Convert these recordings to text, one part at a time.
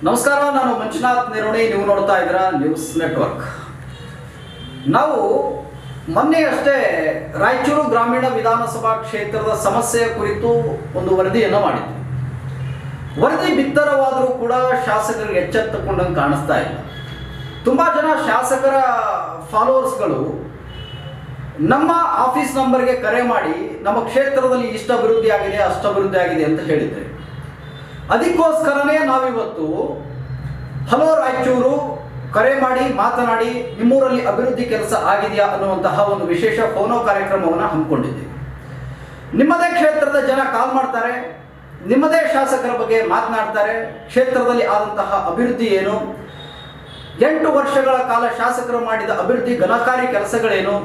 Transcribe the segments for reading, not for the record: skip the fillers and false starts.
ನಮಸ್ಕಾರ, ನಾನು ಮಂಜುನಾಥ್ ನಿರೋಣಿ. ನೀವು ನೋಡ್ತಾ ಇದ್ದೀರಾ ನ್ಯೂಸ್ ನೆಟ್ವರ್ಕ್. ನಾವು ಮೊನ್ನೆಯಷ್ಟೇ ರಾಯಚೂರು ಗ್ರಾಮೀಣ ವಿಧಾನಸಭಾ ಕ್ಷೇತ್ರದ ಸಮಸ್ಯೆಯ ಕುರಿತು ಒಂದು ವರದಿಯನ್ನು ಮಾಡಿದ್ವಿ. ವರದಿ ಬಿತ್ತರವಾದರೂ ಕೂಡ ಶಾಸಕರಿಗೆ ಎಚ್ಚೆತ್ತುಕೊಂಡಂಗೆ ಕಾಣಿಸ್ತಾ ಇಲ್ಲ. ತುಂಬ ಜನ ಶಾಸಕರ ಫಾಲೋವರ್ಸ್ಗಳು ನಮ್ಮ ಆಫೀಸ್ ನಂಬರ್ಗೆ ಕರೆ ಮಾಡಿ ನಮ್ಮ ಕ್ಷೇತ್ರದಲ್ಲಿ ಇಷ್ಟು ಅಭಿವೃದ್ಧಿ ಆಗಿದೆ, ಅಷ್ಟು ಅಭಿವೃದ್ಧಿ ಆಗಿದೆ ಅಂತ ಹೇಳಿದ್ದಾರೆ. ಅದಕ್ಕೋಸ್ಕರನೇ ನಾವಿವತ್ತು ಹಲೋ ರಾಯಚೂರು ಕರೆ ಮಾಡಿ ಮಾತನಾಡಿ ನಿಮ್ಮೂರಲ್ಲಿ ಅಭಿವೃದ್ಧಿ ಕೆಲಸ ಆಗಿದೆಯಾ ಅನ್ನುವಂತಹ ಒಂದು ವಿಶೇಷ ಫೋನೋ ಕಾರ್ಯಕ್ರಮವನ್ನು ಹಮ್ಮಿಕೊಂಡಿದ್ದೀವಿ. ನಿಮ್ಮದೇ ಕ್ಷೇತ್ರದ ಜನ ಕಾಲ್ ಮಾಡ್ತಾರೆ, ನಿಮ್ಮದೇ ಶಾಸಕರ ಬಗ್ಗೆ ಮಾತನಾಡ್ತಾರೆ. ಕ್ಷೇತ್ರದಲ್ಲಿ ಆದಂತಹ ಅಭಿವೃದ್ಧಿ ಏನು, 8 ವರ್ಷಗಳ ಕಾಲ ಶಾಸಕರು ಮಾಡಿದ ಅಭಿವೃದ್ಧಿ ಘನಕಾರಿ ಕೆಲಸಗಳೇನು,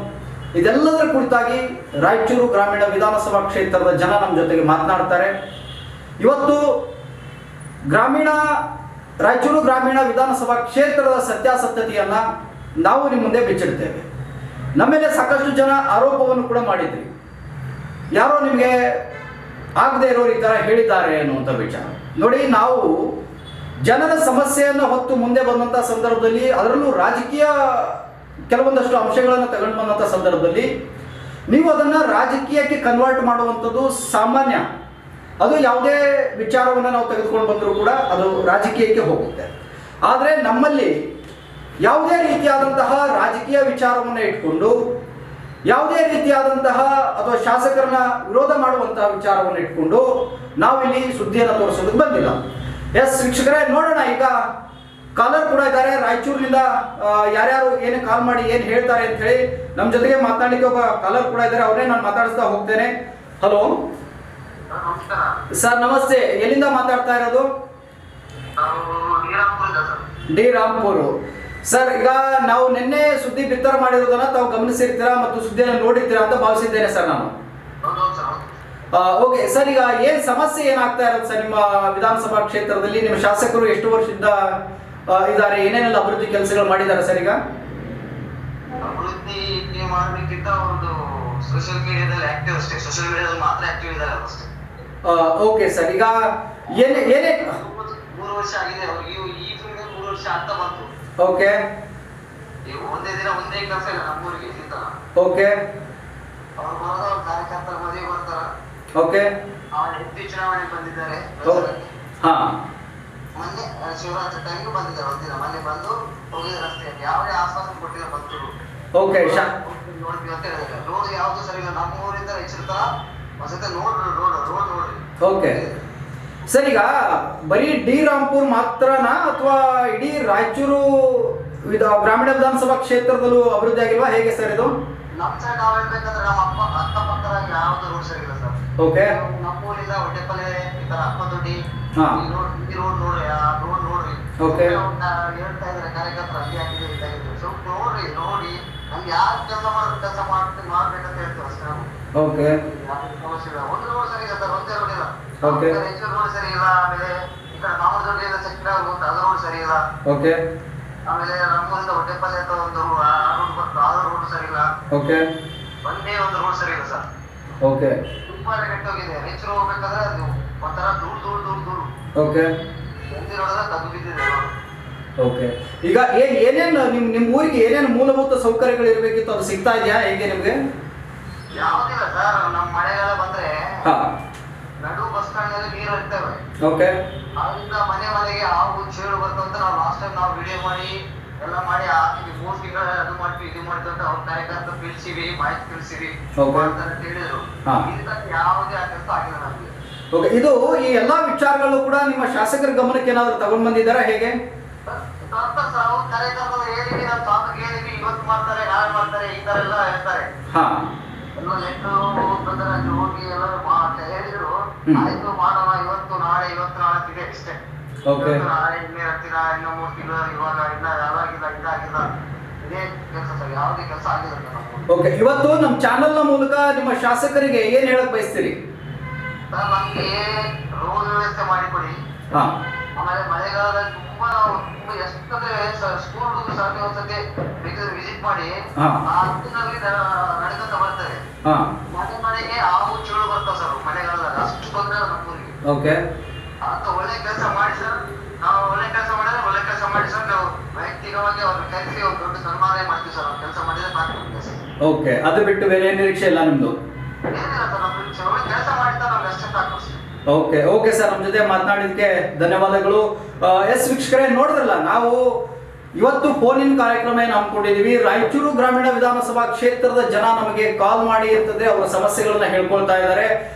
ಇದೆಲ್ಲದರ ಕುರಿತಾಗಿ ರಾಯಚೂರು ಗ್ರಾಮೀಣ ವಿಧಾನಸಭಾ ಕ್ಷೇತ್ರದ ಜನ ನಮ್ಮ ಜೊತೆಗೆ ಮಾತನಾಡ್ತಾರೆ. ಇವತ್ತು ರಾಯಚೂರು ಗ್ರಾಮೀಣ ವಿಧಾನಸಭಾ ಕ್ಷೇತ್ರದ ಸತ್ಯಾಸತ್ಯತೆಯನ್ನು ನಾವು ನಿಮ್ಮ ಮುಂದೆ ಬಿಚ್ಚಿಡ್ತೇವೆ. ನಮ್ಮ ಮೇಲೆ ಸಾಕಷ್ಟು ಜನ ಆರೋಪವನ್ನು ಕೂಡ ಮಾಡಿದ್ವಿ. ಯಾರೋ ನಿಮಗೆ ಆಗದೆ ಇರೋರು ಈ ಥರ ಹೇಳಿದ್ದಾರೆ ಅನ್ನುವಂಥ ವಿಚಾರ ನೋಡಿ. ನಾವು ಜನರ ಸಮಸ್ಯೆಯನ್ನು ಹೊತ್ತು ಮುಂದೆ ಬಂದಂಥ ಸಂದರ್ಭದಲ್ಲಿ, ಅದರಲ್ಲೂ ರಾಜಕೀಯ ಕೆಲವೊಂದಷ್ಟು ಅಂಶಗಳನ್ನು ತಗೊಂಡು ಬಂದಂಥ ಸಂದರ್ಭದಲ್ಲಿ ನೀವು ಅದನ್ನು ರಾಜಕೀಯಕ್ಕೆ ಕನ್ವರ್ಟ್ ಮಾಡುವಂಥದ್ದು ಸಾಮಾನ್ಯ. ಅದು ಯಾವುದೇ ವಿಚಾರವನ್ನು ನಾವು ತೆಗೆದುಕೊಂಡು ಬಂದರೂ ಕೂಡ ಅದು ರಾಜಕೀಯಕ್ಕೆ ಹೋಗುತ್ತೆ. ಆದರೆ ನಮ್ಮಲ್ಲಿ ಯಾವುದೇ ರೀತಿಯಾದಂತಹ ರಾಜಕೀಯ ವಿಚಾರವನ್ನು ಇಟ್ಕೊಂಡು, ಯಾವುದೇ ರೀತಿಯಾದಂತಹ ಅಥವಾ ಶಾಸಕರನ್ನ ವಿರೋಧ ಮಾಡುವಂತಹ ವಿಚಾರವನ್ನು ಇಟ್ಕೊಂಡು ನಾವಿಲ್ಲಿ ಸುದ್ದಿಯನ್ನು ತೋರಿಸೋದಕ್ಕೆ ಬಂದಿಲ್ಲ. ಎಸ್ ವೀಕ್ಷಕರೇ, ನೋಡೋಣ. ಈಗ ಕಾಲರ್ ಕೂಡ ಇದ್ದಾರೆ ರಾಯಚೂರಿನಿಂದ. ಯಾರ್ಯಾರು ಏನು ಕಾಲ್ ಮಾಡಿ ಏನು ಹೇಳ್ತಾರೆ ಅಂತ ಹೇಳಿ ನಮ್ಮ ಜೊತೆಗೆ ಮಾತನಾಡಲಿಕ್ಕೆ ಒಬ್ಬ ಕಾಲರ್ ಕೂಡ ಇದ್ದಾರೆ. ಅವರೇ ನಾನು ಮಾತಾಡಿಸ್ತಾ ಹೋಗ್ತೇನೆ. ಹಲೋ ಸರ್, ನಮಸ್ತೆ. ಎಲ್ಲಿಂದ ಮಾತಾಡ್ತಾ ಇರೋದು? ಡಿ ರಾಂಪುರ್. ಸರ್, ಈಗ ನಾವು ನಿನ್ನೆ ಸುದ್ದಿ ಬಿತ್ತರ ಮಾಡಿರೋದನ್ನ ತಾವು ಗಮನಿಸಿರ್ತೀರಾ ಮತ್ತು ಸುದ್ದಿಯನ್ನು ನೋಡಿರ್ತೀರಾ ಅಂತ ಭಾವಿಸಿದ್ದೇನೆ ಸರ್ ನಾನು. ಓಕೆ ಸರ್, ಈಗ ಏನ್ ಸಮಸ್ಯೆ ಏನಾಗ್ತಾ ಇರೋದು ಸರ್ ನಿಮ್ಮ ವಿಧಾನಸಭಾ ಕ್ಷೇತ್ರದಲ್ಲಿ? ನಿಮ್ಮ ಶಾಸಕರು ಎಷ್ಟು ವರ್ಷದಿಂದ ಇದ್ದಾರೆ, ಏನೇನೆಲ್ಲ ಅಭಿವೃದ್ಧಿ ಕೆಲಸಗಳು ಮಾಡಿದ್ದಾರೆ ಸರ್? ಈಗ ಅಭಿವೃದ್ಧಿ ಮಾಡಬೇಕಿಂತ ಒಂದು ಸೋಷಿಯಲ್ ಮೀಡಿಯಾದಲ್ಲಿ ಆಕ್ಟಿವ್ ಅಷ್ಟೇ, ಸೋಷಿಯಲ್ ಮೀಡಿಯಾದಲ್ಲಿ ಮಾತ್ರ ಆಕ್ಟಿವ್ ಇದ್ದಾರೆ ಅಷ್ಟೇ. ಓಕೆ ಸರ್, ಈಗ ಏನೇ 3 ವರ್ಷ ಆಗಿದೆ ಅವ್ರಿಗೆ. ಈ ಫಿಲ್ಮ್ 3 ವರ್ಷ ಆಗ್ತಾ ಬಂತು. ಓಕೆ, ಒಂದೇ ದಿನ ಒಂದೇ ಕೆಲಸ ಇಲ್ಲ ನಮ್ಮೂರಿಗೆ ಈ ತರ. ಓಕೆ, ಅವ್ರು ಬರೋದು ಅವ್ರ ಕಾರ್ಯಕರ್ತರ ಮದುವೆ ಬರ್ತಾರ. ಓಕೆ, ಅವ್ರ ಹೆಂಡತಿ ಚುನಾವಣೆ ಬಂದಿದ್ದಾರೆ. ಹಾ, ಮೊನ್ನೆ ಶಿವರಾತ್ರಿ ಟೈಮ್ಗೆ ಬಂದಿದ್ದಾರೆ. ಒಂದಿನ ಮೊನ್ನೆ ಬಂದು ಹೋಗಿದ ರಸ್ತೆಯಲ್ಲಿ ಯಾವುದೇ ಆಶ್ವಾಸನೆ ಕೊಟ್ಟಿಲ್ಲ ಬಂತು. ಓಕೆ, ನೋಡ್ತೀವಿ ಅಂತ ಹೇಳಿದ್ರೆ ರೋಡ್ ಯಾವ್ದು ಸರಿ ಇಲ್ಲ. ನಮ್ಮ ಊರಿಂದ ರೈತರ ಒಂದ್ಸತಿ ನೋಡ್ರಿ. ಓಕೆ ಸರ್, ಈಗ ಬರೀ ಡಿ ರಾಂಪುರ್ ಮಾತ್ರನಾ ಅಥವಾ ಇಡೀ ರಾಯಚೂರು ಗ್ರಾಮೀಣ ವಿಧಾನಸಭಾ ಕ್ಷೇತ್ರದಲ್ಲೂ ಅಭಿವೃದ್ಧಿ ಆಗಿಲ್ವಾ, ಹೇಗೆ ಸರ್ ಇದು? ನಮ್ ಸೈಡ್ ನಾವ್ ಹೇಳ್ಬೇಕಂದ್ರೆ ನಮ್ಮ ಅಕ್ಕಪಕ್ಕದಾಗ ಯಾವ್ದು ರೋಡ್ ಸರಿ ಇಲ್ಲ ಸರ್. ಓಕೆ, ನಮ್ಮೂರಿಂದ ಹೊಟ್ಟೆಪಲ್ಲೆ ಈ ತರ ಅಪ್ಪದೊಡ್ಡಿ ಈ ರೋಡ್ ನೋಡ್ರಿ, ಆ ರೋಡ್ ನೋಡ್ರಿ. ಓಕೆ, ಹೇಳ್ತಾ ಇದಾರೆ ಕಾರ್ಯಕರ್ತರು ಅಲ್ಲಿ ಆಗಿದೆ ಇದಾಗಿದೆ. ಸ್ವಲ್ಪ ನೋಡಿ ನಮ್ಗೆ ಯಾರು ಕೆಲಸ ಮಾಡ್ಬೇಕಂತ ಹೇಳ್ತೀವಿ ಅಷ್ಟೇ ನಾವು. ಓಕೆ, ಸಮಸ್ಯೆ ಇಲ್ಲ. ಒಂದು ರೋಡ್ ಸರಿ ಇಲ್ಲ ಸರ್, ಒಂದೇ ರೋಡ್ ಇಲ್ಲ. ಓಕೆ, ರೋಡ್ ಸರಿ ಇಲ್ಲ. ಆಮೇಲೆ ಈ ಕಡೆ ಮಾಮೂಲಿ ಸೆಕ್ಟರ್ ಅದು ರೋಡ್ ಸರಿ ಇಲ್ಲ. ಓಕೆ, ಆಮೇಲೆ ನಮ್ಮೂರಿಂದ ಹೊಟ್ಟೆಪಲ್ಲೆ ಅಂತ ಒಂದು ರೋಡ್ ಬರ್ತು, ಆ ರೋಡ್ ಸರಿ ಇಲ್ಲ. ಓಕೆ, ಒಂದೇ ಒಂದು ರೋಡ್ ಸರಿ ಇಲ್ಲ ಸರ್. ಓಕೆ, ತುಂಬಾ ಕೆಟ್ಟೋಗಿದೆ. ರೈತರು ಹೋಗ್ಬೇಕಾದ್ರೆ ಅದು ಒಂಥರ ದೂರ. ಓಕೆ, ಒಂದೇ ನೋಡಿದ್ರೆ ತಗ್ಗು ಬಿದ್ದಿದೆ. ಓಕೆ, ಈಗ ಏನೇನು ನಿಮ್ಮ ಊರಿಗೆ ಏನೇನು ಮೂಲಭೂತ ಸೌಕರ್ಯಗಳು ಇರಬೇಕಿತ್ತು, ಅದು ಸಿಗ್ತಾ ಇದೆಯಾ ಹೇಗೆ ನಿಮಗೆ? ಯಾವುದಿಲ್ಲ ಸರ್. ನಮ್ಮ ಮಳೆಗಾಲ ಬಂದ್ರೆ ಹಾ, ನಡು ಬಸ್ ಸ್ಟ್ಯಾಂಡ್ ನಲ್ಲಿ ನೀರು ಇರ್ತವೆ. ಓಕೆ, ಅದರಿಂದ ಮನೆಗೆ ಹಾವು ಚೇಳು ಬರ್ತಂತ ನಾವು ಲಾಸ್ಟ್ ಟೈಮ್ ನಾವು ವಿಡಿಯೋ ಮಾಡಿ ಎಲ್ಲ ಮಾಡಿ ಹಾಕಿದ್ವಿ. 3 ತಿಂಗಳ ಅದು ಮಾಡ್ತೀವಿ ಇದು ಮಾಡ್ತೀವಿ ಅಂತ ಅವ್ರ ಕಾರ್ಯಕರ್ತ ತಿಳಿಸಿವಿ, ಮಾಹಿತಿ ತಿಳಿಸಿವಿ ಅಂತ ಹೇಳಿದ್ರು. ಇದರಿಂದ ಯಾವುದೇ ಕೆಲಸ ಆಗಿಲ್ಲ ನಮ್ಗೆ. ಓಕೆ, ಇದು ಈ ಎಲ್ಲಾ ವಿಚಾರಗಳು ಕೂಡ ನಿಮ್ಮ ಶಾಸಕರ ಗಮನಕ್ಕೆ ಏನಾದ್ರು ತಗೊಂಡ್ ಬಂದಿದ್ದಾರಾ ಹೇಗೆ? ಅವ್ರ ಕಾರ್ಯಕರ್ತರು ಹೇಳಿವಿ, ನಮ್ಮ ತಾಲೂಕಿಗೆ ಹೇಳಿವಿ, ಇವತ್ತು ಮಾಡ್ತಾರೆ ನಾಳೆ ಮಾಡ್ತಾರೆ ಈ ತರ ಎಲ್ಲ ಹೇಳ್ತಾರೆ. ಹಾ, ಎಲ್ಲ ಲೆಟ್ಟು ಬಂದರಾಜು ಹೋಗಿ ಎಲ್ಲರೂ ಹೇಳಿದ್ರು. ಆಯ್ತು ಮಾಡೋಣ, ಇವತ್ತು ನಾಳೆ ಇದೆ ಇಷ್ಟೇ. ಓಕೆ, ನಾಳೆ ಇನ್ನೇ ಹತ್ತಿರ ಇನ್ನೂ 3 ತಿಂಗಳು ಇವಾಗ ಇನ್ನ ಯಾವಾಗಿಲ್ಲ ಇದಾಗಿಲ್ಲ. ಇದೇ ಕೆಲಸ ಸರ್, ಯಾವುದೇ ಕೆಲಸ ಆಗಿಲ್ಲ ನಮ್ಗೆ. ಓಕೆ, ಇವತ್ತು ನಮ್ಮ ಚಾನೆಲ್ನ ಮೂಲಕ ನಿಮ್ಮ ಶಾಸಕರಿಗೆ ಏನ್ ಹೇಳಕ್ ಬಯಸ್ತೀರಿ ಸರ್? ನಮ್ಗೆ ರೋಡ್ ವ್ಯವಸ್ಥೆ ಮಾಡಿಕೊಡಿ. ಹಾ, ಆಮೇಲೆ ಮಳೆಗಾಲದಲ್ಲಿ ತುಂಬಾ ಎಷ್ಟಂದ್ರೆ ಸ್ಕೂಲ್ ಹುಡುಗರು ಒಂದ್ಸತಿ ಬೇಕಾದ್ರೆ ವಿಸಿಟ್ ಮಾಡಿ ಆ ಹತ್ತಿನಲ್ಲಿ ನಡೆದಂತ ಬರ್ತಾರೆ. ಮನೆಗೆ ಹಾವು ಚೇಳು ಬರ್ತಾವ ಸರ್ ಮಳೆಗಾಲದಲ್ಲಿ. ಅಷ್ಟು ತೊಂದರೆ ನಮ್ಮೂರಿಗೆ. ಓಕೆ, ಅಂತ ಒಳ್ಳೆ ಕೆಲಸ ಮಾಡಿ ಸರ್. ನಾವು ಒಳ್ಳೆ ಕೆಲಸ ವೈಯಕ್ತಿಕವಾಗಿ ಅವ್ರನ್ನ ಕರೆಸಿ ಒಂದು ದೊಡ್ಡ ಸನ್ಮಾನ ಮಾಡ್ತೀವಿ ಸರ್. ಅವ್ರು ಕೆಲಸ ಮಾಡಿದ್ರೆ ಮಾಡ್ತೀವಿ ಸರ್. ಓಕೆ, ಅದು ಬಿಟ್ಟು ಬೇರೆ ಏನು ನಿರೀಕ್ಷೆ ಇಲ್ಲ ನಿಮ್ಮದು? ಏನಿಲ್ಲ ಸರ್, ನಮ್ಮ ಕೆಲಸ ಮಾಡಿದ್ರೆ ನಾವು ರೆಸ್ಪೆಕ್ಟ್ ಹಾಕ್ತೀವಿ ಸರ್. ಓಕೆ ಓಕೆ ಸರ್, ನಮ್ಮ ಜೊತೆ ಮಾತನಾಡಿದ್ದಕ್ಕೆ ಧನ್ಯವಾದಗಳು. ಎಸ್ ವೀಕ್ಷಕರೇ, ನೋಡಿದ್ರಲ್ಲ, ನಾವು ಇವತ್ತು ಫೋನಿನ ಕಾರ್ಯಕ್ರಮ ಏನು ಹಮ್ಮಿಕೊಂಡಿದ್ದೀವಿ. ರಾಯಚೂರು ಗ್ರಾಮೀಣ ವಿಧಾನಸಭಾ ಕ್ಷೇತ್ರದ ಜನ ನಮಗೆ ಕಾಲ್ ಮಾಡಿ ಅಂತಂದ್ರೆ ಅವರ ಸಮಸ್ಯೆಗಳನ್ನ ಹೇಳ್ಕೊಳ್ತಾ ಇದ್ದಾರೆ.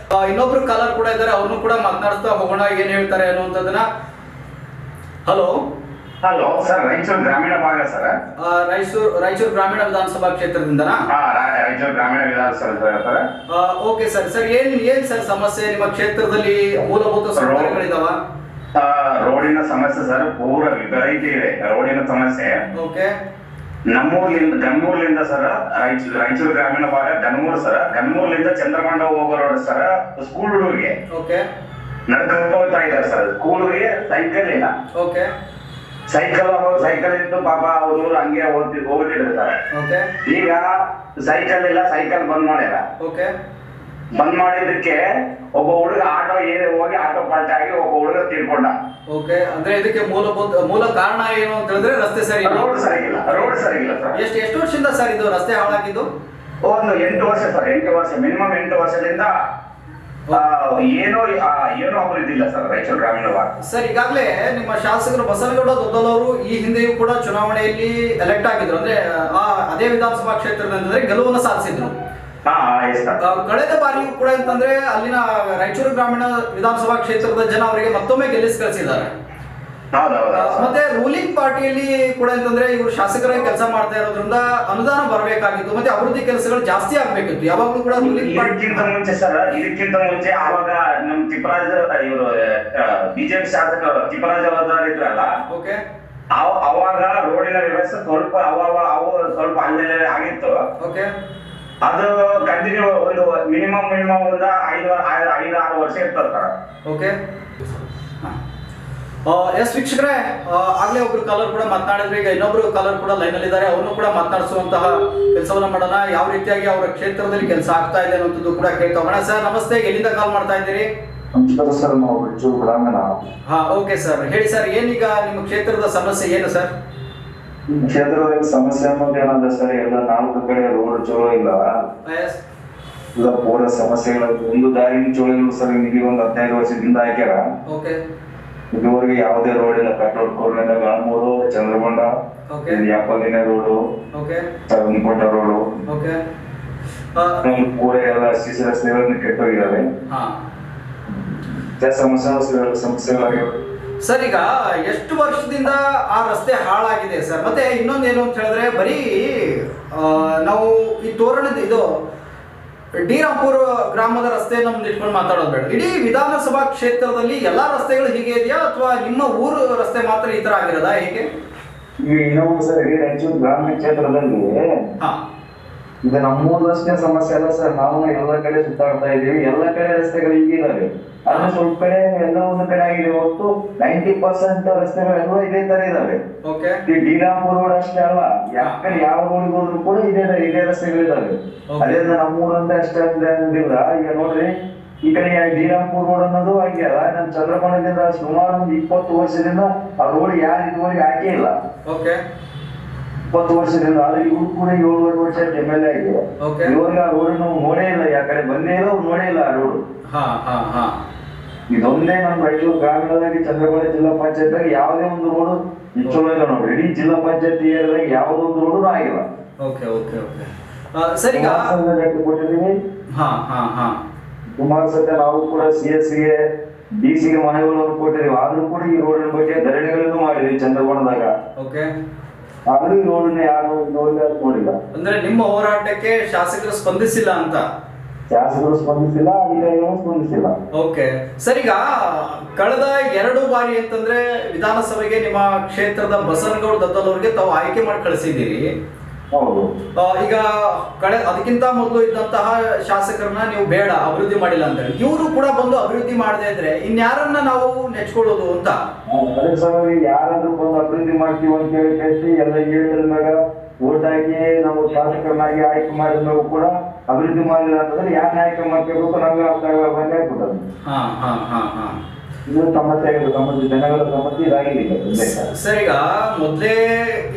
ಇನ್ನೊಬ್ರು ಕಾಲರ್ ಕೂಡ ಇದ್ದಾರೆ, ಅವ್ರನ್ನು ಕೂಡ ಮಾತನಾಡ್ತಾ ಹೋಗೋಣ, ಏನ್ ಹೇಳ್ತಾರೆ ಅನ್ನುವಂಥದ್ದನ್ನ. ಹಲೋ ಹಲೋ ಸರ್, ರಾಯಚೂರು ಗ್ರಾಮೀಣ ಭಾಗ ಸರ್. ರಾಯಚೂರು ಗ್ರಾಮೀಣ ವಿಧಾನಸಭಾ ಕ್ಷೇತ್ರದಿಂದನಾ? ರಾಯಚೂರು ಗ್ರಾಮೀಣ ವಿಧಾನಸಭಾ. Okay sir. ಸರ್ ಏನ್ ಸರ್ ಸಮಸ್ಯೆ ನಿಮ್ಮ ಕ್ಷೇತ್ರದಲ್ಲಿ? ಮೂಲಭೂತ ಸೌಕರ್ಯಗಳಿದಾವ? ರೋಡಿನ ಸಮಸ್ಯೆ ಸರ್ ಪೂರ ವಿಪರೀತ ಇದೆ. ರೋಡಿನ ಸಮಸ್ಯೆ ಓಕೆ. ಗನ್ಮೂರ್ಲಿಂದ ಸರ್, ರಾಯಚೂರು ಗ್ರಾಮೀಣ ಭಾಗ ಗನ್ಮೂರ್ ಸರ್. ಗನ್ಮೂರ್ಲಿಂದ ಚಂದ್ರಮಂಡ ಹೋಗೋ ರೋಡ್ ಸರ್. ಸ್ಕೂಲ್ ಹುಡುಗರಿಗೆ ಓಕೆ ನಡ್ಕೊಂಡು ಹೋಗ್ತಾ ಇದ್ದಾರೆ ಸರ್. ಸ್ಕೂಲ್ಗೆ ಸೈಕಲ್ ಇಲ್ಲ. ಓಕೆ. ಸೈಕಲ್ ಇತ್ತು ಪಾಪ ಅವರು ಹಂಗೆ ಹೋಗ್ತಿರ್ತಾರೆ. ಓಕೆ. ಈಗ ಸೈಕಲ್ ಇಲ್ಲ, ಸೈಕಲ್ ಬಂದ್ ಮಾಡ್ಯಾರ. ಓಕೆ. ಬಂದ್ ಮಾಡಿದ್ದಕ್ಕೆ ಒಬ್ಬ ಹುಡುಗ ಆಟೋ ಹೋಗಿ ಆಟೋ ಪಲ್ಟ್ ಆಗಿ ಒಬ್ಬ ಹುಡುಗ ತೀರ್ಕೊಂಡ. ಓಕೆ, ಅಂದ್ರೆ ಇದಕ್ಕೆ ಮೂಲ ಕಾರಣ ಏನು ಅಂತ ಹೇಳಿದ್ರೆ ರಸ್ತೆ ಸರಿ ಇಲ್ಲ. ರೋಡ್ ಸರಿಗಿಲ್ಲ ಸರ್. ಎಷ್ಟು ವರ್ಷದಿಂದ ಸರ್ ಇದು ರಸ್ತೆ ಹಾಳಾಗಿದ್ದು? ಒಂದು 8 ವರ್ಷ ಸರ್. 8 ವರ್ಷ, ಮಿನಿಮಮ್ 8 ವರ್ಷದಿಂದ ಏನೋ ಅಭಿವೃದ್ಧಿ ಇಲ್ಲ ಸರ್ ರಾಯಚೂರು ಗ್ರಾಮೀಣ ಭಾಗ. ಸರ್, ಈಗಾಗಲೇ ನಿಮ್ಮ ಶಾಸಕರು ಬಸನಗೌಡ ದೊದ್ದಲವರು ಈ ಹಿಂದೆಯೂ ಕೂಡ ಚುನಾವಣೆಯಲ್ಲಿ ಎಲೆಕ್ಟ್ ಆಗಿದ್ರು, ಅಂದ್ರೆ ಅದೇ ವಿಧಾನಸಭಾ ಕ್ಷೇತ್ರದಿಂದ ಗೆಲುವನ್ನು ಸಾಧಿಸಿದ್ರು. ಕಳೆದ ಬಾರಿಯೂ ಕೂಡ ಅಂತಂದ್ರೆ ಅಲ್ಲಿನ ರಾಯಚೂರು ಗ್ರಾಮೀಣ ವಿಧಾನಸಭಾ ಕ್ಷೇತ್ರದ ಜನ ಅವರಿಗೆ ಮತ್ತೊಮ್ಮೆ ಗೆಲ್ಲಿಸಿ ಕಳಿಸಿದ್ದಾರೆ. ಮತ್ತೆ ರೂಲಿಂಗ್ ಪಾರ್ಟಿಯಲ್ಲಿ ಕೂಡ ಅಂತಂದ್ರೆ ಇವರು ಶಾಸಕರಾಗಿ ಕೆಲಸ ಮಾಡ್ತಾ ಇರೋದ್ರಿಂದ ಅನುದಾನ ಬರಬೇಕಾಗಿತ್ತು, ಮತ್ತೆ ಅಭಿವೃದ್ಧಿ ಕೆಲಸಗಳು ಜಾಸ್ತಿ ಆಗ್ಬೇಕಿತ್ತು. ಯಾವಾಗ್ಲೂ ಕೂಡ ರೂಲಿಂಗ್ ಪಾರ್ಟಿ ಇದಕ್ಕಿಂತ ಮುಂಚೆ ಆವಾಗ ನಮ್ ತಿಪ್ಪರಾಜ್ ಇವರು ಬಿಜೆಪಿ ಶಾಸಕರು ತಿಪ್ಪರಾಜ್ ಅವರ ಇದ್ರಲ್ಲ, ಓಕೆ, ಅವಾಗ ರೋಡಿನ ವ್ಯವಸ್ಥೆ ಸ್ವಲ್ಪ ಸ್ವಲ್ಪ ಅಲ್ಲೇ ಆಗಿತ್ತು. ಓಕೆ. ಅದು ಕಂಟಿನ್ಯೂ ಒಂದು ಮಿನಿಮಮ್ ಒಂದು 5-6 ವರ್ಷ ಇರ್ತದೆ. ಓಕೆ. ಎಸ್ ವೀಕ್ಷಕರೇ, ಆಗ್ಲೇ ಒಬ್ರು ಕಾಲರ್ ಕೂಡ ಮಾತನಾಡಿದ್ರೆ, ಈಗ ಇನ್ನೊಬ್ರು ಕಾಲರ್ ಕೂಡ ಲೈನ್ ಅಲ್ಲಿ ಇದ್ದಾರೆ, ಅವ್ರನ್ನು ಕೂಡ ಮಾತನಾಡಿಸುವಂತಹ ಕೆಲಸವನ್ನ ಮಾಡೋಣ. ಯಾವ ರೀತಿಯಾಗಿ ಅವರ ಕ್ಷೇತ್ರದಲ್ಲಿ ಕೆಲಸ ಆಗ್ತಾ ಇದೆ ಅನ್ನೋದು ಕೂಡ ಕೇಳ್ತಾ ಹೋಗೋಣ. ಸರ್ ನಮಸ್ತೆ, ಎಲ್ಲಿಂದ ಕಾಲ್ ಮಾಡ್ತಾ ಇದ್ದೀರಿ? ಸರ್, ನಾವು ರಾಯಚೂರು ಗ್ರಾಮೀಣ. ಓಕೆ ಸರ್, ಹೇಳಿ ಸರ್, ಏನೀಗ ನಿಮ್ಮ ಕ್ಷೇತ್ರದ ಸಮಸ್ಯೆ ಏನು ಸರ್? ಕ್ಷೇತ್ರದಲ್ಲಿ ಸಮಸ್ಯೆ ಅನ್ನೋದು ಏನಂದ್ರೆ ಸರ್, ಎಲ್ಲ 4 ಕಡೆ ರೋಡ್ ಚಲೋ ಇಲ್ಲ. ಇಲ್ಲ ಪೂರ ಸಮಸ್ಯೆಗಳ ಒಂದು ದಾರಿನ ಚಲೋ ಇಲ್ಲ ಸರ್. ಇಲ್ಲಿ ಒಂದು 15 ವರ್ಷದಿಂದ ಹಾಕ್ಯಾರ. ಇದುವರೆಗೆ ಯಾವುದೇ ರೋಡ್ ಇಲ್ಲ. ಪೆಟ್ರೋಲ್ ಕೋರ್ನಿಂದ ಗಾಣಮೂರು, ಚಂದ್ರಮಂಡ, ಯಾಪಲ್ಲಿನ ರೋಡು, ಚಂದ್ರಕೋಟ ರೋಡು, ಪೂರ ಎಲ್ಲ ಸಿಸಿ ರಸ್ತೆಗಳನ್ನು ಕೆಟ್ಟೋಗಿದ್ದಾವೆ. ಸಮಸ್ಯೆಗಳಾಗಿವೆ ಸರ್. ಈಗ ಎಷ್ಟು ವರ್ಷದಿಂದ ಆ ರಸ್ತೆ ಹಾಳಾಗಿದೆ ಸರ್? ಮತ್ತೆ ಇನ್ನೊಂದೇನು ಅಂತ ಹೇಳಿದ್ರೆ, ಬರೀ ನಾವು ಈ ತೋರಣದ ಇದು ಡಿರಾಂಪುರ ಗ್ರಾಮದ ರಸ್ತೆಯನ್ನು ಮುಂದೆ ಇಟ್ಕೊಂಡು ಮಾತಾಡೋದು ಬೇಡ. ಇಡೀ ವಿಧಾನಸಭಾ ಕ್ಷೇತ್ರದಲ್ಲಿ ಎಲ್ಲಾ ರಸ್ತೆಗಳು ಹೀಗೆ ಇದೆಯಾ, ಅಥವಾ ನಿಮ್ಮ ಊರು ರಸ್ತೆ ಮಾತ್ರ ಈ ತರ ಆಗಿರೋದಾ, ಹೇಗೆ? ಇನ್ನೊಂದು ಸರ್, ಇಡೀ ರಾಯಚೂರು ಗ್ರಾಮೀಣ ಕ್ಷೇತ್ರದಲ್ಲಿ ಇದು ನಮ್ಮೂರು ರಸ್ತೆ ಸಮಸ್ಯೆ ಅಲ್ಲ ಸರ್. ನಾವು ಎಲ್ಲ ಕಡೆ ಸುತ್ತಾಡ್ತಾ ಇದೀವಿ, ಎಲ್ಲ ಕಡೆ ರಸ್ತೆಗಳು ಹೀಗೆ ಇದಾವೆ. ಆದ್ರೆ ಸ್ವಲ್ಪ ಕಡೆ ಎಲ್ಲ ಒಂದು ಕಡೆ ಆಗಿದೆ ಹೊತ್ತು 90% ರಸ್ತೆಗಳೆಲ್ಲ ಇದೇ ತರ ಇದಾವೆ. ಈ ಡಿರಾಂಪುರ ರೋಡ್ ಅಷ್ಟೇ ಅಲ್ಲ, ಯಾವ ರೋಡ್ ಹೋದ್ರು ಕೂಡ ಇದೇ ರಸ್ತೆಗಳಿದಾವೆ. ಅದೇ ನಮ್ಮೂರಂತ ಅಷ್ಟೇ ಅಂದಿಲ್ಲ. ಈಗ ನೋಡ್ರಿ, ಈ ಕಡೆ ಡಿರಾಂಪುರ ರೋಡ್ ಅನ್ನೋದು ಹಾಗೆ ಅಲ್ಲ. ನಮ್ಮ ಚಂದ್ರಕೋಣದಿಂದ ಸುಮಾರು 20 ವರ್ಷದಿಂದ ಆ ರೋಡ್ ಯಾರು ಇದುವರೆಗೆ ಹಾಕೇ ಇಲ್ಲ. 20 ವರ್ಷದಿಂದ. ಆದ್ರೆ ಇವ್ರು ಕೂಡ 7 ವರ್ಷ MLA ಆಗಿದೆ. ಇವಾಗ ಆ ರೋಡ್ ನೋಡೇ ಇಲ್ಲ, ಯಾ ಕಡೆ ಬಂದೇ ಇಲ್ಲ, ಅವ್ರು ನೋಡೇ ಇಲ್ಲ ಆ ರೋಡ್. ಇದೊಂದೇ ನಮ್ಮ ರಾಯಚೂರು ಗ್ರಾಮೀಣದಲ್ಲಿ ಚಂದ್ರಕೋಟೆ ಜಿಲ್ಲಾ ಪಂಚಾಯತ್ ಯಾವುದೇ ಒಂದು ರೋಡ್ ಚಲೋ ಇಲ್ಲ ನೋಡ್ರಿ. ಇಡೀ ಜಿಲ್ಲಾ ಪಂಚಾಯತ್ ಏರಿಯಾದಾಗ ಯಾವುದೋ ಒಂದು ರೋಡ್ ಆಗಿಲ್ಲ. ಕೊಟ್ಟಿದ್ದೀವಿ ಸುಮಾರು ಸತ್ಯ. ನಾವು ಕೂಡ CSಗೆ DC ಗೆ ಮನೆಗಳನ್ನು ಕೊಟ್ಟಿದ್ದೀವಿ. ಆದ್ರೂ ಕೂಡ ಈ ರೋಡಿನ ಬಗ್ಗೆ ಧರಣಿಗಳನ್ನು ಮಾಡಿದ್ವಿ ಚಂದ್ರಕೋಣದಾಗ. ಆದ್ರೂ ಈ ರೋಡ್ ಯಾರು ನೋಡಿಲ್ಲ. ಅಂದ್ರೆ ನಿಮ್ಮ ಹೋರಾಟಕ್ಕೆ ಶಾಸಕರು ಸ್ಪಂದಿಸಿಲ್ಲ ಅಂತ? ಶಾಸಕರು ಸ್ಪಂದಿಸಿಲ್ಲ, ಅಧಿಕಾರಿಗಳು ಸ್ಪಂದಿಸಿಲ್ಲ. ಓಕೆ ಸರ್, ಈಗ ಕಳೆದ 2 ಬಾರಿ ಅಂತಂದ್ರೆ ವಿಧಾನಸಭೆಗೆ ನಿಮ್ಮ ಕ್ಷೇತ್ರದ ಬಸನಗೌಡ ದದ್ದಲ್ ಅವರಿಗೆ ತಾವು ಆಯ್ಕೆ ಮಾಡಿ ಕಳಿಸಿದ್ದೀರಿ. ಹೌದು. ಈಗ ಅದಕ್ಕಿಂತ ಮೊದಲು ಇದ್ದಂತಹ ಶಾಸಕರನ್ನ ನೀವು ಬೇಡ, ಅಭಿವೃದ್ಧಿ ಮಾಡಿಲ್ಲ ಅಂತ ಹೇಳಿ, ಇವರು ಕೂಡ ಬಂದು ಅಭಿವೃದ್ಧಿ ಮಾಡದೇ ಇದ್ರೆ ಇನ್ಯಾರನ್ನ ನಾವು ನೆಚ್ಕೊಳ್ಳೋದು ಅಂತ? ಯಾರಾದ್ರೂ ಬಂದು ಅಭಿವೃದ್ಧಿ ಮಾಡ್ತೀವಿ ಅಂತ ಹೇಳಿ ಎಲ್ಲ ಹೇಳಿದ ಮ್ಯಾಗ ಓಟ್ ಹಾಕಿ ನಾವು ಶಾಸಕರನ್ನಾಗಿ ಆಯ್ಕೆ ಮಾಡಿದ ಮ್ಯಾಗ ಕೂಡ ಅಭಿವೃದ್ಧಿ ಮಾಡಿಲ್ಲ ಅಂತಂದ್ರೆ ಯಾರನ್ನ ಆಯ್ಕೆ ಮಾಡ್ಕೋಬೇಕು, ನಮ್ಗೆ ಬಂದೇ ಆಗ್ಬಿಟ್ಟದು. ಇದು ಸಮಸ್ಯೆ ಜನಗಳ ಸಮಸ್ಯೆ ಇದಾಗಿದೆ ಸರ್. ಈಗ ಮೊದಲೇ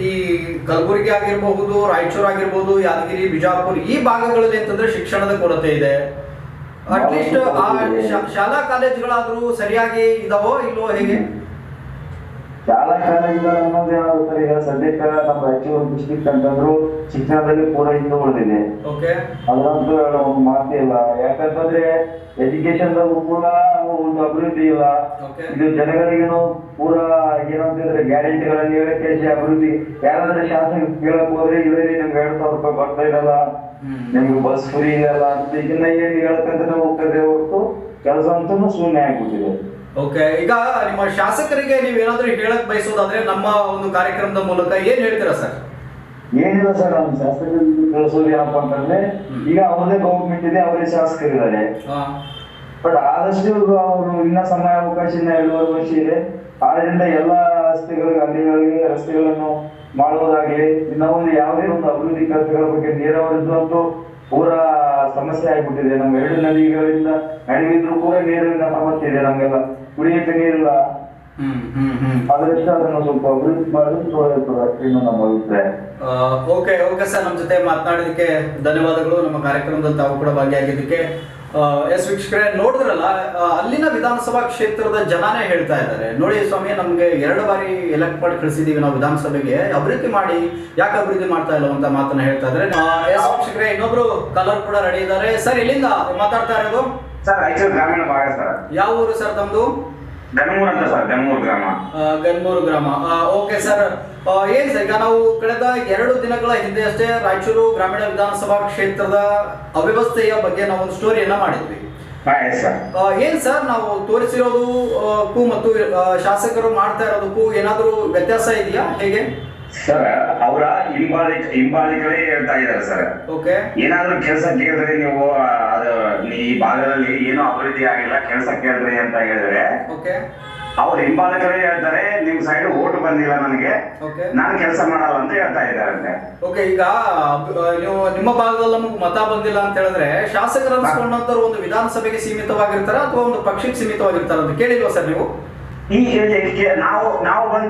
ಈ ಕಲಬುರಗಿ ಆಗಿರಬಹುದು, ರಾಯಚೂರು ಆಗಿರ್ಬೋದು, ಯಾದಗಿರಿ, ಬಿಜಾಪುರ ಈ ಭಾಗಗಳಲ್ಲಿ ಅಂತಂದ್ರೆ ಶಿಕ್ಷಣದ ಕೊರತೆ ಇದೆ. ಅಟ್ಲೀಸ್ಟ್ ಆ ಶಾಲಾ ಕಾಲೇಜುಗಳಾದ್ರೂ ಸರಿಯಾಗಿ ಇದಾವೋ ಇಲ್ವೋ, ಹೇಗೆ? ಶಾಲಾ ಕಾಲೇಜುಗಳು ಅನ್ನೋದು ಯಾವ್ದು ಸರ್, ಈಗ ಸದ್ಯಕ್ಕೆ ನಮ್ಮ ರಾಯಚೂರು ಡಿಸ್ಟ್ರಿಕ್ಟ್ ಅಂತಂದ್ರು ಶಿಕ್ಷಣದಲ್ಲಿ ಪೂರ ಹಿಂದೆ ಉಳಿದಿದೆ. ಅದಂತೂ ಹೇಳೋ ಒಂದು ಮಾತೇ ಇಲ್ಲ. ಯಾಕಂತಂದ್ರೆ ಎಜುಕೇಶನ್ ಕೂಡ ಒಂದು ಅಭಿವೃದ್ಧಿ ಇಲ್ಲ. ಇದು ಜನಗಳಿಗೇನು ಪೂರ ಏನಂತಂದ್ರೆ ಗ್ಯಾರಂಟಿಗಳಲ್ಲಿ ಹೇಳಕ್ಕೆ ಅಭಿವೃದ್ಧಿ. ಯಾರಾದ್ರೆ ಶಾಸಕ ಕೇಳಕ್ ಹೋದ್ರೆ ಇವರೇ ನಿಮ್ಗೆ 2,000 ರೂಪಾಯಿ ಬರ್ತಾ ಇರಲ್ಲ, ನಿಮ್ಗೆ ಬಸ್ ಫ್ರೀ ಇರಲ್ಲ ಅಂತ ಇದನ್ನ ಏನ್ ಹೇಳಕ್ಕಂತ ಹೋಗ್ತದೆ ಹೊರತು ಕೆಲಸ ಅಂತೂ ಶೂನ್ಯ ಆಗ್ಬಿಟ್ಟಿದೆ. ಓಕೆ, ಈಗ ನಿಮ್ಮ ಶಾಸಕರಿಗೆ ನೀವೇನಾದ್ರೂ ಹೇಳಕ್ ಬಯಸೋದಾದ್ರೆ ನಮ್ಮ ಒಂದು ಕಾರ್ಯಕ್ರಮದ ಮೂಲಕ ಏನ್ ಹೇಳ್ತೀರಾ ಸರ್? ಏನಿಲ್ಲ ಸರ್, ನಮ್ಮ ಶಾಸಕರಿಗೆ ಕಳಿಸೋದು ಏನಪ್ಪಾ ಅಂತಂದ್ರೆ, ಈಗ ಅವ್ರದೇ ಗೌರ್ಮೆಂಟ್ ಇದೆ, ಅವರೇ ಶಾಸಕರಿದ್ದಾರೆ. ಬಟ್ ಆದಷ್ಟು ಅವರು ಇನ್ನ ಸಮಯ ಅವಕಾಶ 2.5 ವರ್ಷ ಇದೆ. ಆದ್ರಿಂದ ಎಲ್ಲಾ ಹಳ್ಳಿಗಳಿಗೆ ರಸ್ತೆಗಳನ್ನು ಮಾಡುವುದಾಗಲಿ, ಇನ್ನ ಒಂದು ಯಾವುದೇ ಒಂದು ಅಭಿವೃದ್ಧಿ ಕೆಲಸಗಳ ಬಗ್ಗೆ ನೀರಾವರಿದ್ದು ಅಂತೂ ಪೂರಾ ಸಮಸ್ಯೆ ಆಗ್ಬಿಟ್ಟಿದೆ. ನಮ್ಮ 2 ನದಿಗಳಿಂದ ನಡುವಿದ್ರು ಕೂಡ ನೀರಿನ ಸಮಸ್ಯೆ ಇದೆ. ನಮ್ಗೆಲ್ಲ ಕುಡಿಯಕ್ಕೆ ನೀರಿಲ್ಲ. ಅದರಿಂದ ಅದನ್ನು ಸ್ವಲ್ಪ ಅಭಿವೃದ್ಧಿ ಮಾಡೋದು ನಮ್ಮ ಅಭಿಪ್ರಾಯ. ಓಕೆ ಸರ್, ನಮ್ಮ ಜೊತೆ ಮಾತನಾಡಿದಕ್ಕೆ ಧನ್ಯವಾದಗಳು. ನಮ್ಮ ಕಾರ್ಯಕ್ರಮದಲ್ಲಿ ತಾವು ಕೂಡ ಭಾಗಿಯಾಗಿದ್ದಕ್ಕೆ. ಎಸ್ ವೀಕ್ಷಕರೇ, ನೋಡಿದ್ರಲ್ಲ, ಅಲ್ಲಿನ ವಿಧಾನಸಭಾ ಕ್ಷೇತ್ರದ ಜನಾನೇ ಹೇಳ್ತಾ ಇದ್ದಾರೆ, ನೋಡಿ ಸ್ವಾಮಿ, ನಮ್ಗೆ 2 ಬಾರಿ ಎಲೆಕ್ಟ್ ಮಾಡಿ ಕಳಿಸಿದೀವಿ ನಾವು ವಿಧಾನಸಭೆಗೆ, ಅಭಿವೃದ್ಧಿ ಮಾಡಿ, ಯಾಕೆ ಅಭಿವೃದ್ಧಿ ಮಾಡ್ತಾ ಇಲ್ಲ ಅಂತ ಮಾತನ್ನ ಹೇಳ್ತಾ ಇದ್ದಾರೆ. ಎಸ್ ವೀಕ್ಷಕರೇ, ಇನ್ನೊಬ್ರು ಕಾಲರ್ ಕೂಡ ರೆಡಿ ಇದ್ದಾರೆ. ಸರ್, ಎಲ್ಲಿಂದ ಮಾತಾಡ್ತಾ ಇರೋದು? ಸರ್, ರಾಯಚೂರು ಗ್ರಾಮೀಣ ಭಾಗ ಸರ್. ಯಾವ ಊರು ಸರ್ ತಮ್ದು? ಗನ್ಮೂರ್ ಅಂತ ಸರ್, ಗನ್ಮೂರ್ ಗ್ರಾಮ. ಗನ್ಮೂರು ಗ್ರಾಮ. ಓಕೆ ಸರ್, ಏನ್ ಸರ್, ಈಗ ನಾವು ಕಳೆದ 2 ದಿನಗಳ ಹಿಂದೆ ಅಷ್ಟೇ ರಾಯಚೂರು ಗ್ರಾಮೀಣ ವಿಧಾನಸಭಾ ಕ್ಷೇತ್ರದ ಅವ್ಯವಸ್ಥೆಯ ಬಗ್ಗೆ ನಾವು ಒಂದು ಸ್ಟೋರಿಯನ್ನ ಮಾಡಿದ್ವಿ. ಏನ್ ಸರ್, ನಾವು ತೋರಿಸಿರೋದಕ್ಕೂ ಮತ್ತು ಶಾಸಕರು ಮಾಡ್ತಾ ಇರೋದಕ್ಕೂ ಏನಾದರೂ ವ್ಯತ್ಯಾಸ ಇದೆಯಾ, ಹೇಗೆ? ಸರ್, ಅವರ ಹಿಂಬಾಲಿಕರೇ ಹೇಳ್ತಾ ಇದ್ದಾರೆ ಸರ್. ಓಕೆ, ಏನಾದ್ರೂ ಕೆಲಸ ಕೇಳಿದ್ರೆ ನೀವು ಅದು ಈ ಭಾಗದಲ್ಲಿ ಏನೋ ಅಭಿವೃದ್ಧಿ ಆಗಿಲ್ಲ, ಕೆಲಸ ಕೇಳಿದ್ರಿ ಅಂತ ಹೇಳಿದ್ರೆ ಅವ್ರ ಹಿಂಬಾಲಕರೇ ಹೇಳ್ತಾರೆ, ನಿಮ್ ಸೈಡ್ ಓಟ್ ಬಂದಿಲ್ಲ ನನಗೆ, ನಾನು ಕೆಲಸ ಮಾಡಲ್ಲ ಅಂತ ಹೇಳ್ತಾ ಇದ್ದಾರಂತೆ. ಓಕೆ, ಈಗ ನೀವು ನಿಮ್ಮ ಭಾಗದಲ್ಲಿ ನಮಗೆ ಮತ ಬಂದಿಲ್ಲ ಅಂತ ಹೇಳಿದ್ರೆ ಶಾಸಕರು ಅನ್ಸ್ಕೊಂಡಂತವ್ರು ಒಂದು ವಿಧಾನಸಭೆಗೆ ಸೀಮಿತವಾಗಿರ್ತಾರ ಅಥವಾ ಒಂದು ಪಕ್ಷಕ್ಕೆ ಸೀಮಿತವಾಗಿರ್ತಾರ ಅಂತ ಕೇಳಿಲ್ವಾ ಸರ್ ನೀವು? ಈ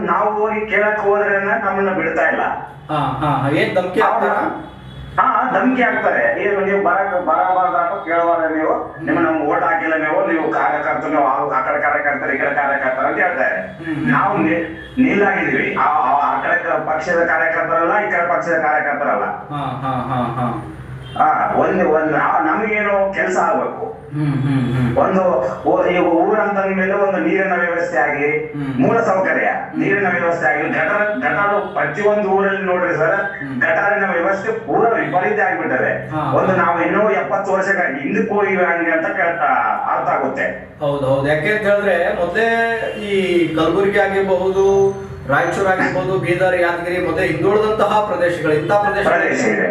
ನಾವು ಹೋಗಿ ಕೇಳಕ್ ಹೋದ್ರೆ ನಮ್ಮನ್ನ ಬಿಡ್ತಾ ಇಲ್ಲ. ಏನ್ ಧಮಕಿ ಹಾಕ್ತಾರ? ಧಮಕಿ ಹಾಕ್ತಾರೆ. ಏನು ನೀವು ಬರಬಾರ್ದು ಕೇಳಬಾರ್ದು, ನೀವು ನಮ್ಗೆ ಓಟ್ ಹಾಕಿಲ್ಲ, ನೀವು ಕಾರ್ಯಕರ್ತರು, ನೀವು ಆ ಕಡೆ ಕಾರ್ಯಕರ್ತರು, ಈ ಕಡೆ ಕಾರ್ಯಕರ್ತರು ಅಂತ ಹೇಳ್ತಾರೆ. ನಾವು ನಿಲ್ಲಾಗಿದ್ದೀವಿ. ಆ ಕಡೆ ಪಕ್ಷದ ಕಾರ್ಯಕರ್ತರಲ್ಲ, ಈ ಕಡೆ ಪಕ್ಷದ ಕಾರ್ಯಕರ್ತರಲ್ಲ. ನಮಗೇನು ಕೆಲಸ ಆಗ್ಬೇಕು. ಒಂದು ಊರಂತ ಮೇಲೆ ಒಂದು ನೀರಿನ ವ್ಯವಸ್ಥೆ ಆಗಿ, ಮೂಲ ಸೌಕರ್ಯ, ನೀರಿನ ವ್ಯವಸ್ಥೆ ಆಗಿ, ಗಟಾರು ಪ್ರತಿಯೊಂದು ಊರಲ್ಲಿ ನೋಡ್ರಿ ಸರ್, ಗಟಾರಿನ ವ್ಯವಸ್ಥೆ ಪೂರ ವಿಪರೀತ ಆಗ್ಬಿಟ್ಟದೆ. ಒಂದು ನಾವು ಇನ್ನೂ 70 ವರ್ಷಗಳ ಹಿಂದಕ್ಕೆ ಹೋಗಿವೆ ಹಂಗೆ ಅಂತ ಅರ್ಥ ಆಗುತ್ತೆ. ಹೌದು, ಯಾಕೆ ಅಂತ ಹೇಳಿದ್ರೆ ಮೊದಲೇ ಈ ಕಲಬುರಗಿ ಆಗಿರಬಹುದು, ರಾಯಚೂರು ಆಗಿರ್ಬೋದು, ಬೀದರ್, ಯಾದಗಿರಿ ಮೊದಲೇ ಹಿಂದುಳಿದಂತಹ ಪ್ರದೇಶಗಳು, ಇಂತಹ ಪ್ರದೇಶಗಳು.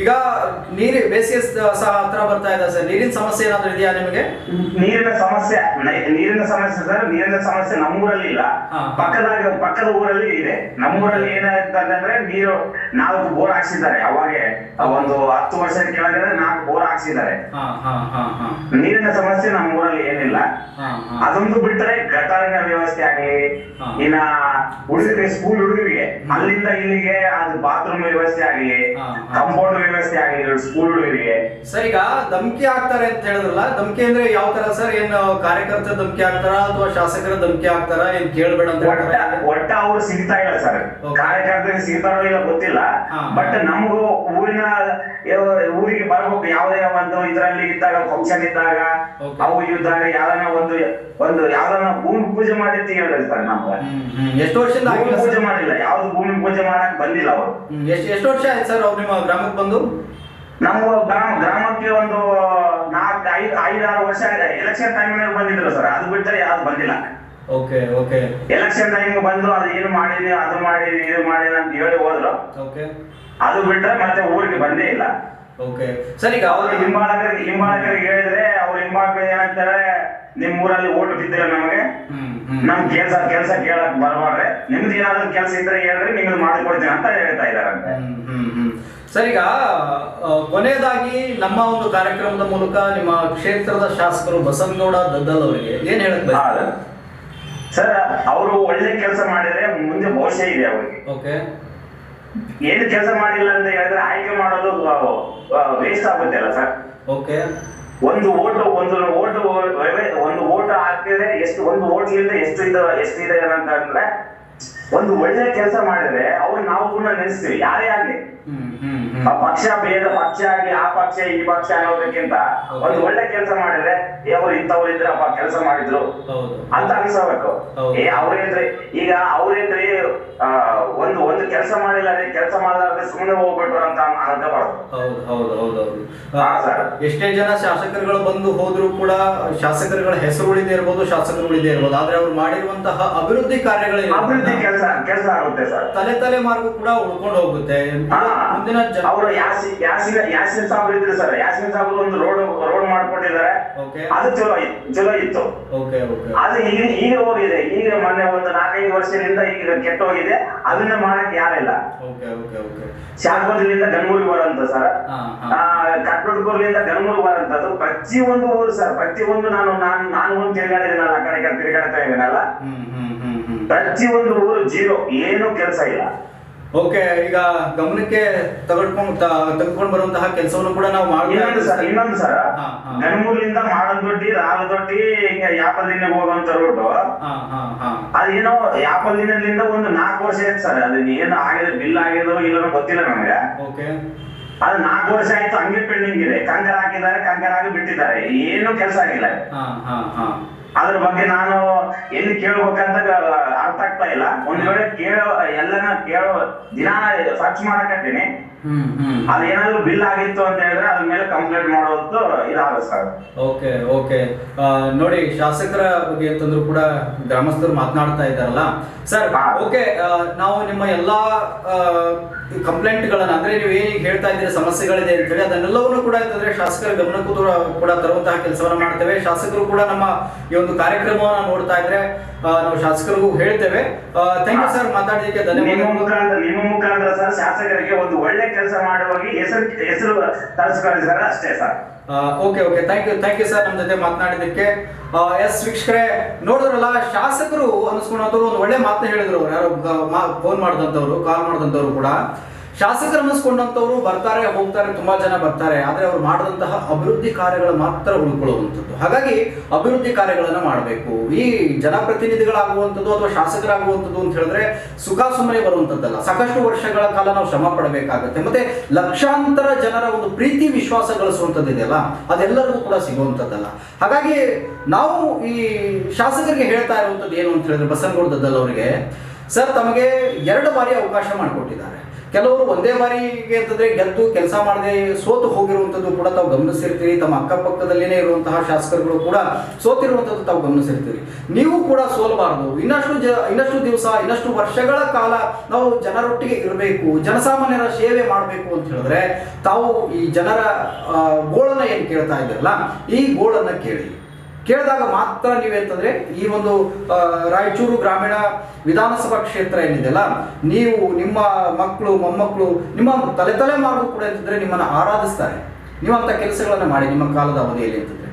ಈಗ ಬೇಸಿಗೆ ಸಹ ಹತ್ರ ಬರ್ತಾ ಇದೆ ಸರ್, ನೀರಿನ ಸಮಸ್ಯೆ ಏನಾದ್ರು ಇದೆಯಾ ನಿಮಗೆ? ನೀರಿನ ಸಮಸ್ಯೆ ಸರ್, ನೀರಿನ ಸಮಸ್ಯೆ ನಮ್ಮೂರಲ್ಲಿ ಇಲ್ಲ, ಪಕ್ಕದ ಊರಲ್ಲಿ ಇದೆ. ನಮ್ಮೂರಲ್ಲಿ ಏನಾಯ್ತಂದ್ರೆ, ನೀರು 4 ಬೋರ್ ಹಾಕ್ಸಿದ್ದಾರೆ. ಅವಾಗೆ ಒಂದು 10 ವರ್ಷದ ಕೆಳಗಡೆ 4 ಬೋರ್ ಹಾಕ್ಸಿದ್ದಾರೆ. ನೀರಿನ ಸಮಸ್ಯೆ ನಮ್ಮೂರಲ್ಲಿ ಏನಿಲ್ಲ. ಅದೊಂದು ಬಿಟ್ಟರೆ ಗಟಾರಿನ ವ್ಯವಸ್ಥೆ ಆಗಲಿ, ಇನ್ನ ಹುಡುಗರಿಗೆ ಸ್ಕೂಲ್ ಹುಡುಗರಿಗೆ ಅಲ್ಲಿಂದ ಇಲ್ಲಿಗೆ ಅದು ಬಾತ್ರೂಮ್ ವ್ಯವಸ್ಥೆ ಆಗಲಿ, ಕಾಂಪೌಂಡ್ ವ್ಯವಸ್ಥೆ ಆಗಲಿ ಸ್ಕೂಲ್ ಹುಡುಗರಿಗೆ. ಸರ್, ಈಗ ಧಮಕಿ ಹಾಕ್ತಾರೆ ಅಂತ ಹೇಳಿದ್ರಲ್ಲ, ಧಮಕಿ ಅಂದ್ರೆ ಯಾವ ತರ ಸರ್? ಏನ್ ಕಾರ್ಯಕರ್ತರ ಧಮಕಿ ಹಾಕ್ತಾರ ಅಥವಾ ಶಾಸಕರ ಧಮಕಿ ಹಾಕ್ತಾರ? ಏನ್ ಕೇಳ್ಬೇಡ ಅಂತ ಒಟ್ಟ ಅವ್ರು ಸಿಗ್ತಾ ಇಲ್ಲ ಸರ್. ಕಾರ್ಯಕರ್ತರಿಗೆ ಸಿಗ್ತಾರೋ ಇಲ್ಲ ಗೊತ್ತಿಲ್ಲ, ಬಟ್ ನಮಗೂ ಊರಿಗೆ ಬರ್ಬೇಕು. ಯಾವುದೇ ಒಂದು ಇದ್ರಲ್ಲಿ ಇದ್ದಾಗ, ಫಂಕ್ಷನ್ ಇದ್ದಾಗ, ಅವು ಇದ್ದಾಗ ಯಾವ್ದನ್ನ ಭೂಮಿ ಪೂಜೆ ಮಾಡಿ ಅಂತ ಹೇಳಿದ್ರೆ ಸರ್, ನಮ್ಗೆ ಎಷ್ಟು ವರ್ಷದಿಂದ ಪೂಜೆ ಮಾಡಿಲ್ಲ, ಯಾವ್ದು ಭೂಮಿ ಪೂಜೆ ಮಾಡಕ್ ಬಂದಿಲ್ಲ ಅವರು. ಎಷ್ಟು ವರ್ಷ ಆಯ್ತು ಸರ್ ಅವ್ರು ನಿಮ್ಮ ಗ್ರಾಮಕ್ಕೆ ಬಂದು? ನಮ್ಮ ಗ್ರಾಮಕ್ಕೆ ಒಂದು 4-5-6 ವರ್ಷ ಆಗಿದೆ. ಎಲೆಕ್ಷನ್ ಟೈಮ್ ಬಂದಿದ್ರು ಸರ್, ಅದು ಬಿಟ್ಟರೆ ಯಾವ್ದು ಬಂದಿಲ್ಲ. ಎಲೆಕ್ಷನ್ ಟೈಮ್ ಬಂದು ಅದು ಏನು ಮಾಡಿದೀನಿ, ಅದು ಮಾಡಿದೀನಿ, ಇದು ಮಾಡಿದೀನಿ ಅಂತ ಹೇಳಿ ಹೋದ್ರು. ಅದು ಬಿಟ್ಟರೆ ಮತ್ತೆ ಊರಿಗೆ ಬಂದೇ ಇಲ್ಲ. ಓಕೆ ಸರ್, ಈಗ ಅವ್ರ ಹಿಂಬಾಲಕರಿಗೆ ಹೇಳಿದ್ರೆ ಅವ್ರ ಹಿಂಬಾಲಕರು ಏನಂತಾರೆ, ನಿಮ್ ಊರಲ್ಲಿ ಓಟ್ ಬಿದ್ದಿಲ್ಲ ನಮಗೆ, ನಮ್ ಕೆಲ್ಸ ಕೇಳಕ್ ಬರ್ಬಾರ್ರೆ, ನಿಮ್ದು ಏನಾದ್ರು ಕೆಲಸ ಇದ್ರೆ ಹೇಳ್ರಿ, ನಿಮ್ದು ಮಾಡಿಕೊಡ್ತೀನಿ ಅಂತ ಹೇಳ್ತಾ ಇದಾರಂತೆ. ಸರ್, ಈಗ ಕೊನೆಯದಾಗಿ ನಮ್ಮ ಒಂದು ಕಾರ್ಯಕ್ರಮದ ಮೂಲಕ ನಿಮ್ಮ ಕ್ಷೇತ್ರದ ಶಾಸಕರು ಬಸನಗೌಡ ದದ್ದಲ್ ಅವರಿಗೆ ಏನ್ ಹೇಳಕ್ ಬಯಸ್ತಾರೆ? ಸರ್, ಅವರು ಒಳ್ಳೆ ಕೆಲಸ ಮಾಡಿದ್ರೆ ಮುಂದೆ ಭವಿಷ್ಯ ಇದೆ ಅವ್ರಿಗೆ. ಓಕೆ, ಏನು ಕೆಲಸ ಮಾಡಿಲ್ಲ ಅಂತ ಹೇಳಿದ್ರೆ ಆಯ್ಕೆ ಮಾಡೋದು ವೇಸ್ಟ್ ಆಗುತ್ತೆ ಅಲ್ಲ ಸರ್. ಓಕೆ, ಒಂದು ಓಟ್ ಹಾಕಿದ್ರೆ ಒಂದು ಓಟ್ಲಿಂದ ಎಷ್ಟು ಇದೆ ಅಂತಂದ್ರೆ, ಒಂದು ಒಳ್ಳೆ ಕೆಲಸ ಮಾಡಿದ್ರೆ ಅವ್ರು ನಾವು ಕೂಡ ನೆನೆಸ್ತೀವಿ, ಯಾರೇ ಆಗ್ಲಿ. ಪಕ್ಷ ಆಗಿ ಆ ಪಕ್ಷ ಈ ಪಕ್ಷ ಅನ್ನೋದಕ್ಕಿಂತ ಒಂದು ಒಳ್ಳೆ ಕೆಲಸ ಮಾಡಿದ್ರೆ ಅವ್ರು ಇಂಥವ್ರು ಇದ್ರಪ್ಪ ಕೆಲಸ ಮಾಡಿದ್ರು ಅಂತ ಅನ್ಸಬೇಕು. ಅವ್ರೇನ್ರಿ ಈಗ ಅವ್ರೇನ್ರಿ ಒಂದು ಕೆಲಸ ಮಾಡಿಲ್ಲ, ಕೆಲಸ ಮಾಡಲಾರ್ದೆ ಸುಮ್ಮನೆ ಹೋಗ್ಬಿಟ್ರು ಅಂತ ಅನ್ಕೋಬಾರ್ದು. ಎಷ್ಟೇ ಜನ ಶಾಸಕರುಗಳು ಬಂದು ಹೋದ್ರು ಕೂಡ ಶಾಸಕರುಗಳ ಹೆಸರು ಉಳಿದೇ ಇರ್ಬೋದು, ಶಾಸಕರು ಉಳಿದೇ ಇರ್ಬೋದು, ಆದ್ರೆ ಅವ್ರು ಮಾಡಿರುವಂತಹ ಅಭಿವೃದ್ಧಿ ಕಾರ್ಯಗಳು ಕೆಲಸ ಆಗುತ್ತೆ ಸರ್. ತಲೆಮಾರ್ಗು ಕೂಡ ಉಳ್ಕೊಂಡು ಹೋಗುತ್ತೆ. ಮುಂದಿನ ಅವರು ಯಾಸಿನ್ ಸಾಬ್ರು ಇದ್ರು ಸರ್, ಯಾಸಿನ್ ಸಾಬ್ರು ಒಂದು ರೋಡ್ ಮಾಡ್ಕೊಟ್ಟಿದ್ದಾರೆ, ಅದು ಚಲೋ ಇತ್ತು. ಅದು ಈಗ ಹೋಗಿದೆ, ಈಗ ಮೊನ್ನೆ ಒಂದು 4-5 ವರ್ಷದಿಂದ ಈಗ ಕೆಟ್ಟ ಹೋಗಿದೆ, ಅದನ್ನ ಮಾಡಕ್ ಯಾರಿಲ್ಲ. ಶಾಸಕರಿಂದ ಗನ್ಮೂರಿಗೆ ಬರಂತ ಸರ್, ಕಟ್ಬಡ್ಕೂರ್ಲಿಂದ ಗನ್ಮೂರಿಗೆ ಬರಂತದ್ದು ಪ್ರತಿಯೊಂದು ಊರು ಸರ್, ಪ್ರತಿಯೊಂದು ನಾನು ಒಂದು ತಿರುಗಾಡಿದ್ದೀನಲ್ಲ, ಆ ಕಡೆ ತಿರುಗಾಡ್ತಾ ಇದ್ದೀನಲ್ಲ, ಪ್ರತಿಯೊಂದು ಊರು ಜೀರೋ, ಏನು ಕೆಲಸ ಇಲ್ಲ. ಓಕೆ, ಈಗ ಗಮನಕ್ಕೆ ತೆಗೆದುಕೊಂಡು ಬರುವಂತಹ ಕೆಲಸವನ್ನು ಕೂಡ ನಾವು ಇನ್ನೊಂದು ಸರ್, ಗನ್ಮೂರ್ಲಿಂದ ಮಾಡದೊಡ್ಡಿ ರಾಗದೊಡ್ಡಿ ಹಿಂಗ ಯಾಪಲ್ಲಿನ ಹೋಗುವಂತ ರೋಡ್, ಅದೇನೋ ಯಾಪಲ್ಲಿನಿಂದ ಒಂದು 4 ವರ್ಷ ಆಯ್ತು ಸರ್. ಅದನ್ನ ಏನು ಆಗಿದೆ, ಬಿಲ್ ಆಗಿದೋ ಇಲ್ಲೋ ಗೊತ್ತಿಲ್ಲ ನಮ್ಗೆ. ಅದು 4 ವರ್ಷ ಆಯ್ತು, ಹಂಗೆ ಪೆಂಡಿಂಗ್ ಇದೆ. ಕಂಕರ್ ಹಾಕಿದ್ದಾರೆ, ಕಂಕರ್ ಆಗಿ ಬಿಟ್ಟಿದ್ದಾರೆ, ಏನು ಕೆಲಸ ಆಗಿಲ್ಲ. ಅದ್ರ ಬಗ್ಗೆ ನಾನು ಎಲ್ಲಿ ಕೇಳ್ಬೇಕಂತ ಅರ್ಥ ಆಗ್ತಾ ಇಲ್ಲ. ಒಂದ್ ವೇಳೆ ಎಲ್ಲನ ದಿನ ಸರ್ಚ್ ಮಾಡಕತ್ತೀನಿ, ಅದೇನಾದ್ರು ಬಿಲ್ ಆಗಿತ್ತು ಅಂತ ಹೇಳಿದ್ರೆ ಅದ್ರ ಮೇಲೆ ಕಂಪ್ಲೇಂಟ್ ಮಾಡೋದು ಇದಾಗುತ್ತೆ ಸರ್. ಓಕೆ, ನೋಡಿ, ಶಾಸಕರ ಬಗ್ಗೆ ಅಂತಂದ್ರು ಕೂಡ ಗ್ರಾಮಸ್ಥರು ಮಾತನಾಡ್ತಾ ಇದ್ದಾರಲ್ಲ ಸರ್. ಓಕೆ, ನಾವು ನಿಮ್ಮ ಎಲ್ಲಾ ಕಂಪ್ಲೇಂಟ್ಗಳನ್ನ, ಅಂದ್ರೆ ನೀವು ಏನೀಗ ಹೇಳ್ತಾ ಇದ್ದೀರಿ ಸಮಸ್ಯೆಗಳಿದೆ ಅಂತ ಹೇಳಿ, ಅದನ್ನೆಲ್ಲವನ್ನು ಕೂಡ ಅಂತಂದ್ರೆ ಶಾಸಕರ ಗಮನಕ್ಕೂ ಕೂಡ ತರುವಂತಹ ಕೆಲಸವನ್ನ ಮಾಡ್ತೇವೆ. ಶಾಸಕರು ಕೂಡ ನಮ್ಮ ಈ ಒಂದು ಕಾರ್ಯಕ್ರಮವನ್ನ ನೋಡ್ತಾ ಇದ್ರೆ ನಾವು ಶಾಸಕರಿಗೂ ಹೇಳ್ತೇವೆ. ಥ್ಯಾಂಕ್ ಯು ಸರ್, ಮಾತಾಡಲಿಕ್ಕೆ ಧನ್ಯವಾದ. ನಿಮ್ಮ ಮುಖಾಂತರ ಸರ್ ಶಾಸಕರಿಗೆ ಒಂದು ಒಳ್ಳೆ ಕೆಲಸ ಮಾಡುವಾಗಿ ಹೆಸರು ತರಿಸ್ಕೊಳ್ಳಿ ಅಷ್ಟೇ sir. Okay, thank you sir, ನಮ್ಮ ಜೊತೆ ಮಾತನಾಡಿದ್ದಕ್ಕೆ. ಎಸ್ ವೀಕ್ಷಕರೇ, ನೋಡಿದ್ರಲ್ಲ, ಶಾಸಕರು ಅನ್ನಿಸ್ಕೊಂಡಂತವ್ರು ಒಂದು ಒಳ್ಳೆ ಮಾತನ್ನ ಹೇಳಿದ್ರು. ಯಾರೋ ಫೋನ್ ಮಾಡಿದಂಥವ್ರು, ಕಾಲ್ ಮಾಡಿದಂಥವ್ರು ಕೂಡ ಶಾಸಕರು ಅನ್ನಿಸ್ಕೊಂಡಂಥವ್ರು ಬರ್ತಾರೆ, ಹೋಗ್ತಾರೆ, ತುಂಬಾ ಜನ ಬರ್ತಾರೆ, ಆದ್ರೆ ಅವ್ರು ಮಾಡಿದಂತಹ ಅಭಿವೃದ್ಧಿ ಕಾರ್ಯಗಳು ಮಾತ್ರ ಉಳ್ಕೊಳ್ಳುವಂಥದ್ದು. ಹಾಗಾಗಿ ಅಭಿವೃದ್ಧಿ ಕಾರ್ಯಗಳನ್ನ ಮಾಡಬೇಕು. ಈ ಜನಪ್ರತಿನಿಧಿಗಳಾಗುವಂಥದ್ದು ಅಥವಾ ಶಾಸಕರಾಗುವಂಥದ್ದು ಅಂತ ಹೇಳಿದ್ರೆ ಸುಖ ಸುಮ್ಮನೆ ಬರುವಂಥದ್ದಲ್ಲ. ಸಾಕಷ್ಟು ವರ್ಷಗಳ ಕಾಲ ನಾವು ಶ್ರಮ ಪಡಬೇಕಾಗತ್ತೆ. ಮತ್ತೆ ಲಕ್ಷಾಂತರ ಜನರ ಒಂದು ಪ್ರೀತಿ ವಿಶ್ವಾಸ ಗಳಿಸುವಂಥದ್ದು ಇದೆಯಲ್ಲ, ಅದೆಲ್ಲರಿಗೂ ಕೂಡ ಸಿಗುವಂಥದ್ದಲ್ಲ. ಹಾಗಾಗಿ ನಾವು ಈ ಶಾಸಕರಿಗೆ ಹೇಳ್ತಾ ಇರುವಂಥದ್ದು ಏನು ಅಂತ ಹೇಳಿದ್ರೆ, ಬಸನಗೌಡ ದದ್ದಲ್ ಅವರಿಗೆ ಸರ್, ತಮಗೆ 2 ಬಾರಿ ಅವಕಾಶ ಮಾಡಿಕೊಟ್ಟಿದ್ದಾರೆ. ಕೆಲವರು ಒಂದೇ ಬಾರಿಗೆ ಅಂತಂದ್ರೆ ಗೆದ್ದು ಕೆಲಸ ಮಾಡದೆ ಸೋತು ಹೋಗಿರುವಂಥದ್ದು ಕೂಡ ತಾವು ಗಮನಿಸಿರ್ತೀರಿ. ತಮ್ಮ ಅಕ್ಕಪಕ್ಕದಲ್ಲಿನೇ ಇರುವಂತಹ ಶಾಸಕರುಗಳು ಕೂಡ ಸೋತಿರುವಂಥದ್ದು ತಾವು ಗಮನಿಸಿರ್ತೀರಿ. ನೀವು ಕೂಡ ಸೋಲಬಾರದು. ಇನ್ನಷ್ಟು ದಿವಸ, ಇನ್ನಷ್ಟು ವರ್ಷಗಳ ಕಾಲ ನಾವು ಜನರೊಟ್ಟಿಗೆ ಇರಬೇಕು, ಜನಸಾಮಾನ್ಯರ ಸೇವೆ ಮಾಡಬೇಕು ಅಂತ ಹೇಳಿದ್ರೆ ತಾವು ಈ ಜನರ ಗೋಳನ್ನ ಏನು ಕೇಳ್ತಾ ಇದ್ದೀರಲ್ಲ, ಈ ಗೋಳನ್ನ ಕೇಳಿದಾಗ ಮಾತ್ರ ನೀವೇಂತಂದ್ರೆ ಈ ಒಂದು ರಾಯಚೂರು ಗ್ರಾಮೀಣ ವಿಧಾನಸಭಾ ಕ್ಷೇತ್ರ ಏನಿದೆಯಲ್ಲ, ನೀವು, ನಿಮ್ಮ ಮಕ್ಕಳು, ಮೊಮ್ಮಕ್ಕಳು, ನಿಮ್ಮ ತಲೆಮಾರು ಕೂಡ ಅಂತಂದ್ರೆ ನಿಮ್ಮನ್ನ ಆರಾಧಿಸ್ತಾರೆ. ನೀವಂತ ಕೆಲಸಗಳನ್ನ ಮಾಡಿ ನಿಮ್ಮ ಕಾಲದ ಅವಧಿಯಲ್ಲಿ ಅಂತಂದ್ರೆ